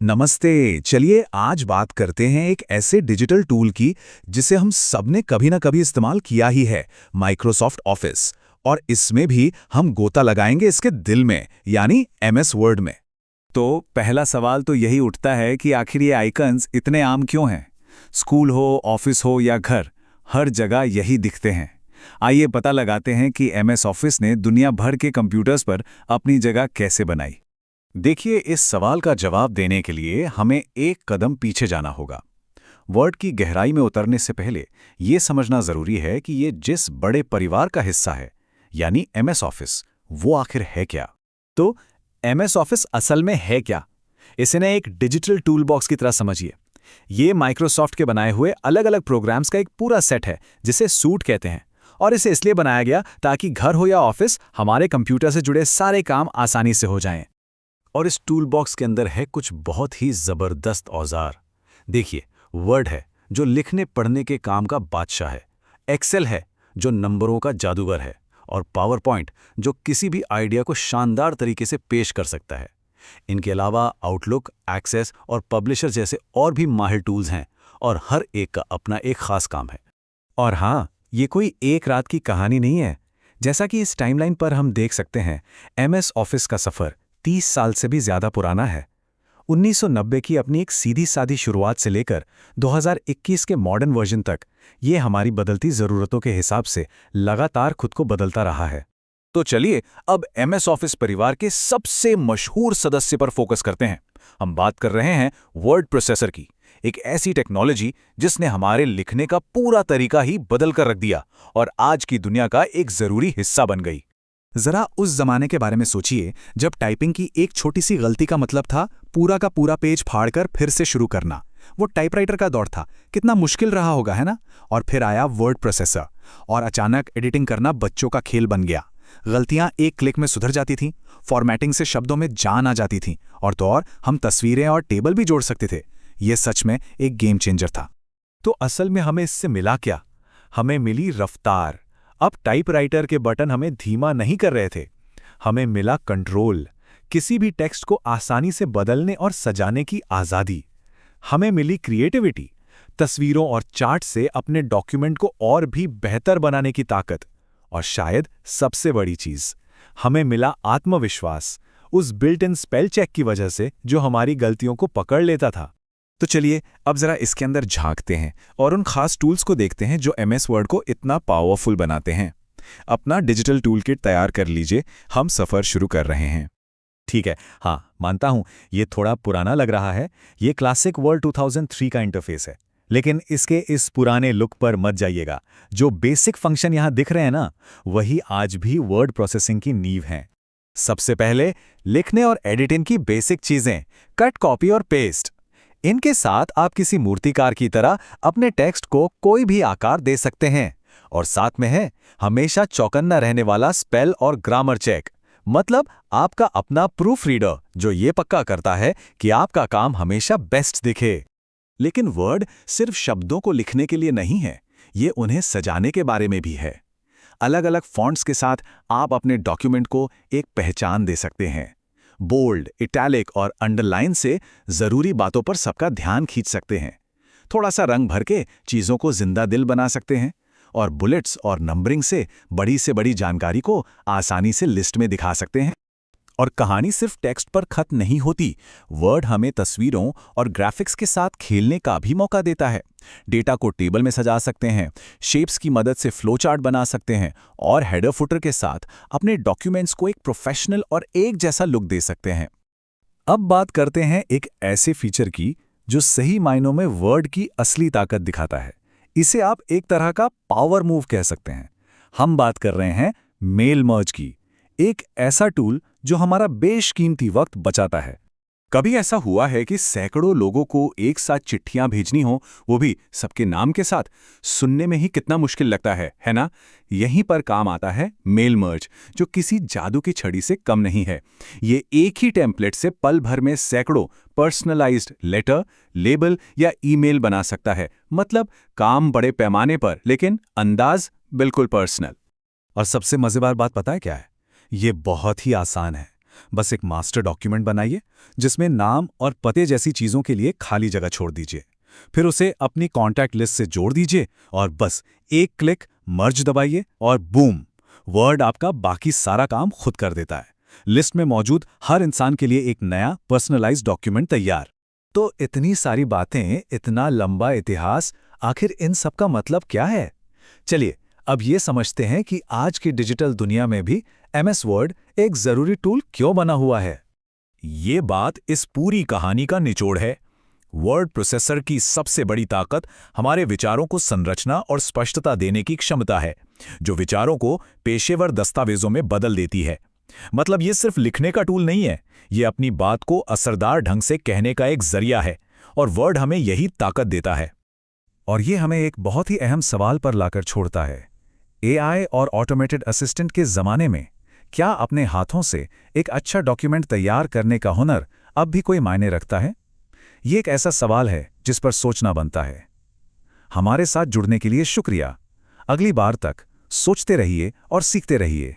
नमस्ते। चलिए आज बात करते हैं एक ऐसे डिजिटल टूल की जिसे हम सबने कभी ना कभी इस्तेमाल किया ही है, माइक्रोसॉफ्ट ऑफिस। और इसमें भी हम गोता लगाएंगे इसके दिल में, यानी एमएस वर्ड में। तो पहला सवाल तो यही उठता है कि आखिर ये आइकन्स इतने आम क्यों हैं? स्कूल हो, ऑफिस हो या घर, हर जगह यही दिखते हैं। आइए पता लगाते हैं कि एमएस ऑफिस ने दुनिया भर के कंप्यूटर्स पर अपनी जगह कैसे बनाई। देखिए, इस सवाल का जवाब देने के लिए हमें एक कदम पीछे जाना होगा। वर्ड की गहराई में उतरने से पहले ये समझना जरूरी है कि ये जिस बड़े परिवार का हिस्सा है, यानी एमएस ऑफिस, वो आखिर है क्या। तो एमएस ऑफिस असल में है क्या? इसे ना एक डिजिटल टूल बॉक्स की तरह समझिए। ये माइक्रोसॉफ्ट के बनाए हुए अलग अलग प्रोग्राम्स का एक पूरा सेट है जिसे सूट कहते हैं। और इसे इसलिए बनाया गया ताकि घर हो या ऑफिस, हमारे कंप्यूटर से जुड़े सारे काम आसानी से हो जाएं। और इस टूल बॉक्स के अंदर है कुछ बहुत ही जबरदस्त औजार। देखिए, वर्ड है जो लिखने पढ़ने के काम का बादशाह है। एक्सेल है जो नंबरों का जादूगर है। और पावर पॉइंट जो किसी भी आइडिया को शानदार तरीके से पेश कर सकता है। इनके अलावा आउटलुक, एक्सेस और पब्लिशर जैसे और भी माहिर टूल्स हैं, और हर एक का अपना एक खास काम है। और हाँ, ये कोई एक रात की कहानी नहीं है। जैसा कि इस टाइमलाइन पर हम देख सकते हैं, एमएस ऑफिस का सफ़र 30 साल से भी ज़्यादा पुराना है। 1990 की अपनी एक सीधी सादी शुरुआत से लेकर 2021 के मॉडर्न वर्जन तक ये हमारी बदलती ज़रूरतों के हिसाब से लगातार खुद को बदलता रहा है। तो चलिए अब एमएस ऑफिस परिवार के सबसे मशहूर सदस्य पर फोकस करते हैं। हम बात कर रहे हैं वर्ड प्रोसेसर की, एक ऐसी टेक्नोलॉजी जिसने हमारे लिखने का पूरा तरीका ही बदल कर रख दिया और आज की दुनिया का एक जरूरी हिस्सा बन गई। जरा उस जमाने के बारे में सोचिए जब टाइपिंग की एक छोटी सी गलती का मतलब था पूरा का पूरा पेज फाड़कर फिर से शुरू करना। वो टाइपराइटर का दौर था, कितना मुश्किल रहा होगा, है ना। और फिर आया वर्ड प्रोसेसर और अचानक एडिटिंग करना बच्चों का खेल बन गया। गलतियां एक क्लिक में सुधर जाती थीं, फॉर्मेटिंग से शब्दों में जान आ जाती थी, और तो और हम तस्वीरें और टेबल भी जोड़ सकते थे। ये सच में एक गेम चेंजर था। तो असल में हमें इससे मिला क्या? हमें मिली रफ्तार। अब टाइपराइटर के बटन हमें धीमा नहीं कर रहे थे, हमें मिला कंट्रोल, किसी भी टेक्स्ट को आसानी से बदलने और सजाने की आज़ादी। हमें मिली क्रिएटिविटी, तस्वीरों और चार्ट से अपने डॉक्यूमेंट को और भी बेहतर बनाने की ताकत। और शायद सबसे बड़ी चीज़, हमें मिला आत्मविश्वास, उस बिल्ट इन स्पेल चेक की वजह से जो हमारी गलतियों को पकड़ लेता था। तो चलिए अब जरा इसके अंदर झांकते हैं और उन खास टूल्स को देखते हैं जो एमएस वर्ड को इतना पावरफुल बनाते हैं। अपना डिजिटल टूल किट तैयार कर लीजिए, हम सफ़र शुरू कर रहे हैं। ठीक है, हाँ मानता हूं ये थोड़ा पुराना लग रहा है। ये क्लासिक वर्ड 2003 का इंटरफेस है, लेकिन इसके इस पुराने लुक पर मत जाइएगा। जो बेसिक फंक्शन यहां दिख रहे हैं ना, वही आज भी वर्ड प्रोसेसिंग की नींव हैं। सबसे पहले लिखने और एडिटिंग की बेसिक चीजें, कट, कॉपी और पेस्ट। इनके साथ आप किसी मूर्तिकार की तरह अपने टेक्स्ट को कोई भी आकार दे सकते हैं। और साथ में है हमेशा चौकन्ना रहने वाला स्पेल और ग्रामर चेक, मतलब आपका अपना प्रूफ रीडर जो ये पक्का करता है कि आपका काम हमेशा बेस्ट दिखे। लेकिन वर्ड सिर्फ शब्दों को लिखने के लिए नहीं है, ये उन्हें सजाने के बारे में भी है। अलग अलग फॉन्ट्स के साथ आप अपने डॉक्यूमेंट को एक पहचान दे सकते हैं। बोल्ड, इटैलिक और अंडरलाइन से जरूरी बातों पर सबका ध्यान खींच सकते हैं। थोड़ा सा रंग भर के चीजों को जिंदा दिल बना सकते हैं। और बुलेट्स और नंबरिंग से बड़ी जानकारी को आसानी से लिस्ट में दिखा सकते हैं। और कहानी सिर्फ टेक्स्ट पर खत्म नहीं होती। वर्ड हमें तस्वीरों और ग्राफिक्स के साथ खेलने का भी मौका देता है। डेटा को टेबल में सजा सकते हैं, शेप्स की मदद से फ्लो चार्ट बना सकते हैं, और हेडर फुटर के साथ अपने डॉक्यूमेंट्स को एक प्रोफेशनल और एक जैसा लुक दे सकते हैं। अब बात करते हैं एक ऐसे फीचर की जो सही मायनों में वर्ड की असली ताकत दिखाता है। इसे आप एक तरह का पावर मूव कह सकते हैं। हम बात कर रहे हैं मेल मर्ज की, एक ऐसा टूल जो हमारा बेशकीमती वक्त बचाता है। कभी ऐसा हुआ है कि सैकड़ों लोगों को एक साथ चिट्ठियां भेजनी हो, वो भी सबके नाम के साथ? सुनने में ही कितना मुश्किल लगता है ना? यहीं पर काम आता है मेल मर्ज, जो किसी जादू की छड़ी से कम नहीं है। ये एक ही टेम्पलेट से पल भर में सैकड़ों पर्सनलाइज्ड लेटर, लेबल या ईमेल बना सकता है। मतलब काम बड़े पैमाने पर, लेकिन अंदाज बिल्कुल पर्सनल। और सबसे मजेदार बात पता है क्या है? ये बहुत ही आसान है। बस एक मास्टर डॉक्यूमेंट बनाइए जिसमें नाम और पते जैसी चीज़ों के लिए खाली जगह छोड़ दीजिए। फिर उसे अपनी कॉन्टैक्ट लिस्ट से जोड़ दीजिए और बस एक क्लिक मर्ज दबाइए और बूम, वर्ड आपका बाकी सारा काम खुद कर देता है। लिस्ट में मौजूद हर इंसान के लिए एक नया पर्सनलाइज्ड डॉक्यूमेंट तैयार। तो इतनी सारी बातें, इतना लंबा इतिहास, आखिर इन सब का मतलब क्या है? चलिए अब ये समझते हैं कि आज की डिजिटल दुनिया में भी MS वर्ड एक जरूरी टूल क्यों बना हुआ है। ये बात इस पूरी कहानी का निचोड़ है। वर्ड प्रोसेसर की सबसे बड़ी ताकत हमारे विचारों को संरचना और स्पष्टता देने की क्षमता है, जो विचारों को पेशेवर दस्तावेजों में बदल देती है। मतलब ये सिर्फ लिखने का टूल नहीं है, ये अपनी बात को असरदार ढंग से कहने का एक जरिया है, और वर्ड हमें यही ताकत देता है। और ये हमें एक बहुत ही अहम सवाल पर लाकर छोड़ता है। AI और ऑटोमेटेड असिस्टेंट के ज़माने में क्या अपने हाथों से एक अच्छा डॉक्यूमेंट तैयार करने का हुनर अब भी कोई मायने रखता है? ये एक ऐसा सवाल है जिस पर सोचना बनता है। हमारे साथ जुड़ने के लिए शुक्रिया। अगली बार तक सोचते रहिए और सीखते रहिए।